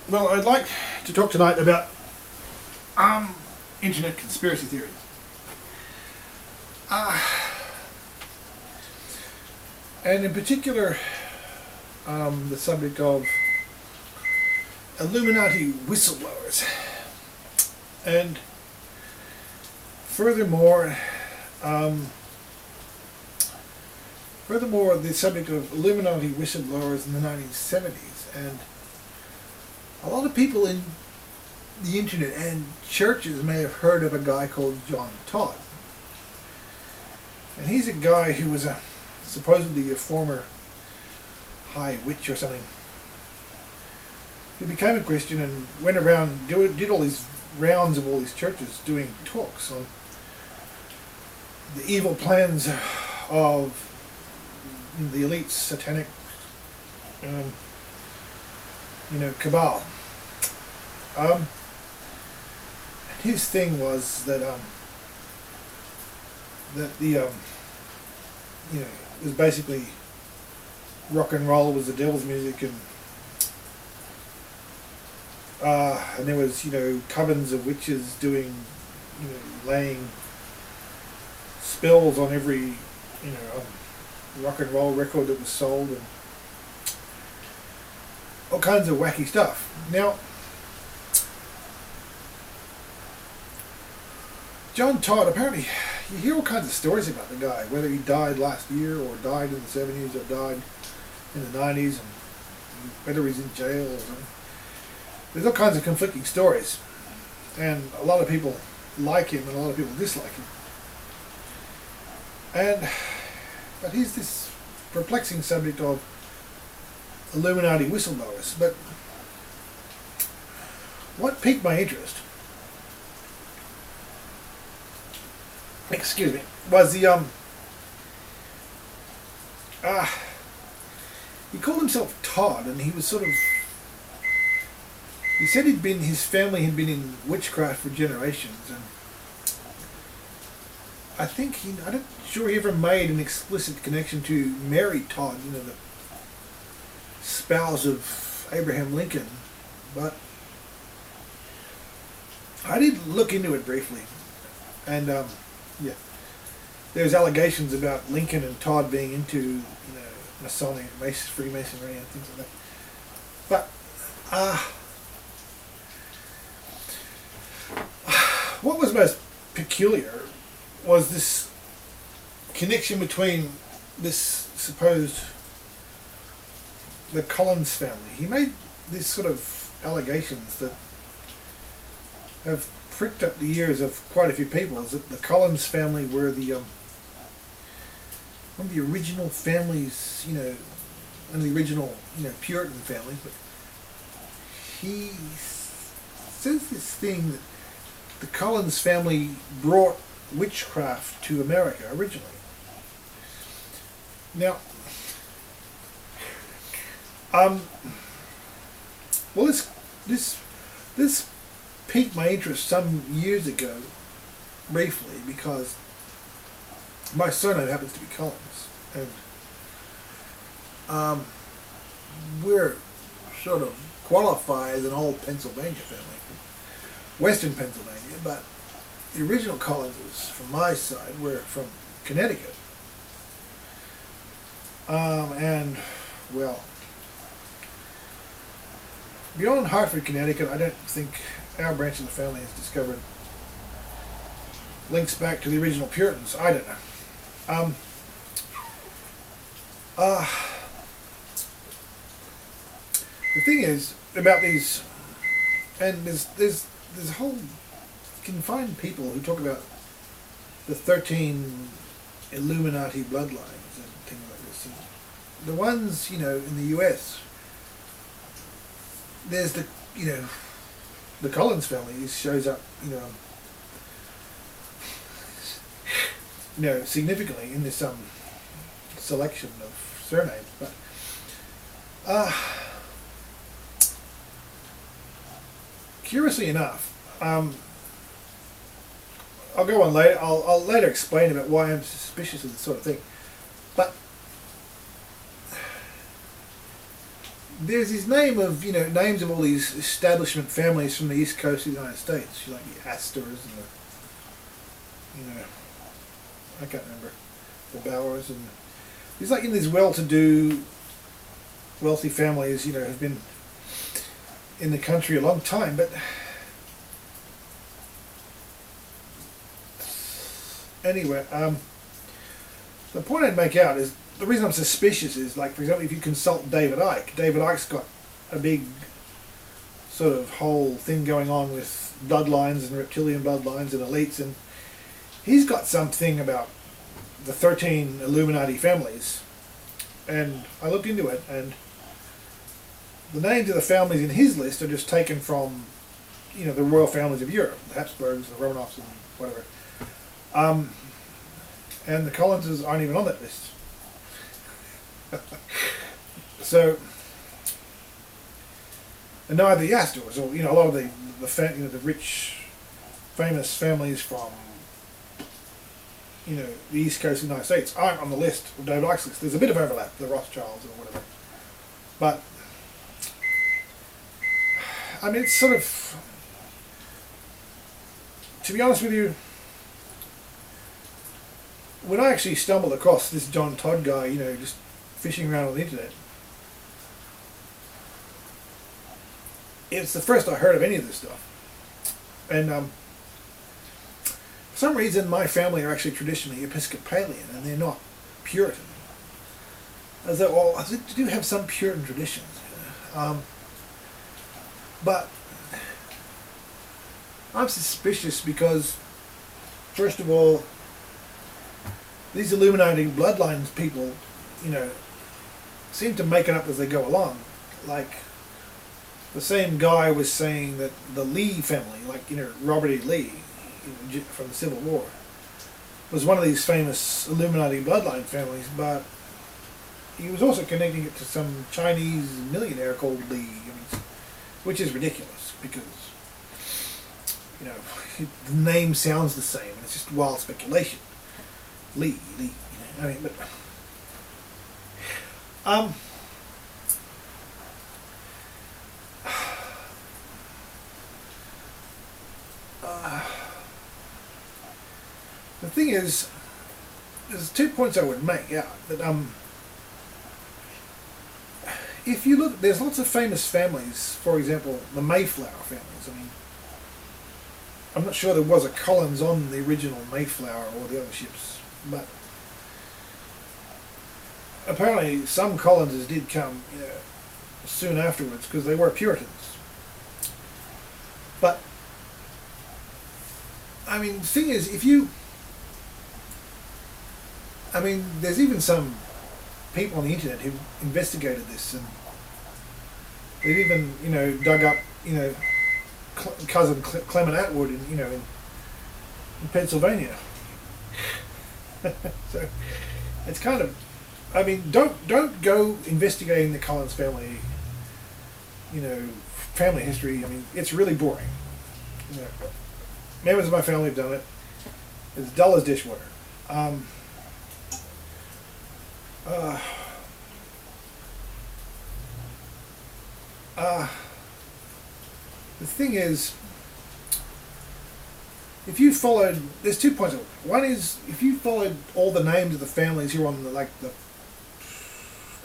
Well, I'd like to talk tonight about internet conspiracy theories. And in particular, the subject of Illuminati whistleblowers. And furthermore, the subject of Illuminati whistleblowers in the 1970s. And a lot of people in the internet and churches may have heard of a guy called John Todd. And he's a guy who was supposedly a former high witch or something. He became a Christian and went around, did all these rounds of all these churches doing talks on the evil plans of the elite satanic cabal. His thing was that it was basically rock and roll was the devil's music, and there was covens of witches doing laying spells on every rock and roll record that was sold, and all kinds of wacky stuff. Now, John Todd, apparently, you hear all kinds of stories about the guy, whether he died last year or died in the 70s or died in the 90s, and whether he's in jail or something. There's all kinds of conflicting stories, and a lot of people like him and a lot of people dislike him. But here's this perplexing subject of Illuminati whistleblowers. But what piqued my interest, was the he called himself Todd, and he was he said his family had been in witchcraft for generations, and I think I'm not sure he ever made an explicit connection to Mary Todd, the spouse of Abraham Lincoln, but I did look into it briefly, and there's allegations about Lincoln and Todd being into Masonic, Freemasonry, and things like that. But what was most peculiar was this connection between the Collins family. He made these sort of allegations that have pricked up the ears of quite a few people. Is that the Collins family were one of the original families, one of the original, Puritan families. But he says this thing that the Collins family brought witchcraft to America originally. Now, well, this piqued my interest some years ago, briefly, because my surname happens to be Collins, and we're sort of qualify as an old Pennsylvania family, Western Pennsylvania, but the original Collinses from my side were from Connecticut. And, well, beyond Hartford, Connecticut, I don't think our branch of the family has discovered links back to the original Puritans. I don't know. The thing is about these, and there's a whole, you can find people who talk about the 13 Illuminati bloodlines and things like this. And the ones, in the US, there's the Collins family shows up, significantly in this selection of surnames. But curiously enough, I'll go on later. I'll later explain about why I'm suspicious of this sort of thing. But there's this name of, names of all these establishment families from the east coast of the United States, like the Astors and I can't remember, the Bowers, and it's like these well-to-do, wealthy families, have been in the country a long time, but anyway, the point I'd make out is, the reason I'm suspicious is, like, for example, if you consult David Icke's got a big sort of whole thing going on with bloodlines and reptilian bloodlines and elites, and he's got something about the 13 Illuminati families, and I looked into it, and the names of the families in his list are just taken from, the royal families of Europe, the Habsburgs, the Romanovs, and whatever. And the Collinses aren't even on that list. So, and neither the Astors, or a lot of the rich, famous families from the east coast of the United States aren't on the list of David Icke's list. There's a bit of overlap, the Rothschilds or whatever, but I mean, it's sort of, to be honest with you, when I actually stumbled across this John Todd guy, just fishing around on the internet, it's the first I heard of any of this stuff. And for some reason, my family are actually traditionally Episcopalian, and they're not Puritan. I thought, well, I do have some Puritan traditions. But I'm suspicious because, first of all, these Illuminati bloodlines people, seem to make it up as they go along. Like, the same guy was saying that the Lee family, like, Robert E. Lee from the Civil War, was one of these famous Illuminati bloodline families, but he was also connecting it to some Chinese millionaire called Lee, which is ridiculous because, the name sounds the same, and it's just wild speculation. Lee, but the thing is, there's 2 points I would make out. That if you look, there's lots of famous families. For example, the Mayflower families. I mean, I'm not sure there was a Collins on the original Mayflower or the other ships, but apparently some Collinses did come soon afterwards because they were Puritans. But I mean, the thing is, there's even some people on the internet who investigated this, and they've even dug up cousin Clement Atwood in Pennsylvania. So it's kind of, don't go investigating the Collins family, family history. I mean, it's really boring. Members of my family have done it. It's dull as dishwater. The thing is, if you followed, there's 2 points. One is, if you followed all the names of the families who are on the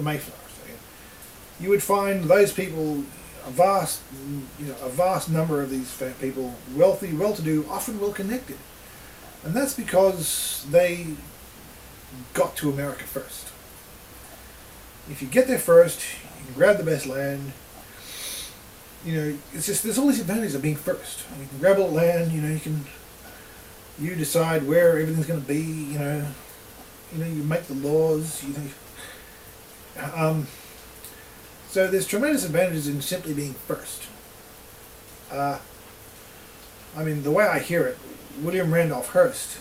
Mayflower, you would find those people, a vast number of these people, wealthy, well-to-do, often well-connected, and that's because they got to America first. If you get there first, you can grab the best land. It's just, there's all these advantages of being first. You can grab all the land. You decide where everything's going to be. You make the laws. So there's tremendous advantages in simply being first. The way I hear it, William Randolph Hearst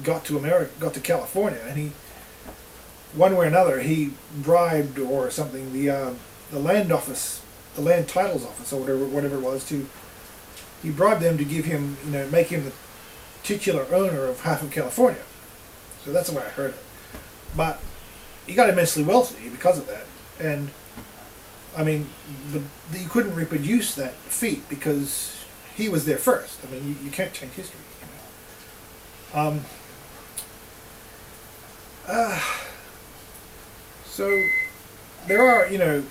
got to California, and he, one way or another, he bribed or something the land office, the land titles office, or whatever it was, he bribed them to give him, make him the titular owner of half of California. So that's the way I heard it. But he got immensely wealthy because of that. And I mean, you couldn't reproduce that feat because he was there first. I mean, you can't change history. You know? So there are, you know,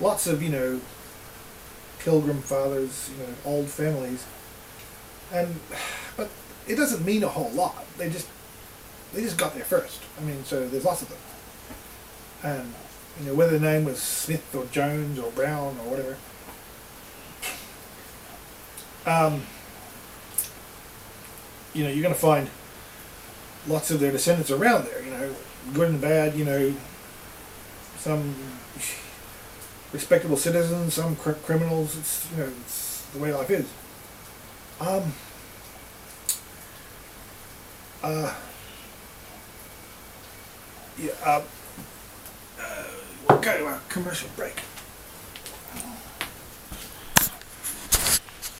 lots of, you know, pilgrim fathers, you know, old families, but it doesn't mean a whole lot. They just got there first. I mean, so there's lots of them, and you know, whether the name was Smith or Jones or Brown or whatever. You know, you're going to find lots of their descendants around there. You know, good and bad. You know, some respectable citizens, some criminals. It's, you know, it's the way life is. Yeah. We'll go to our commercial break.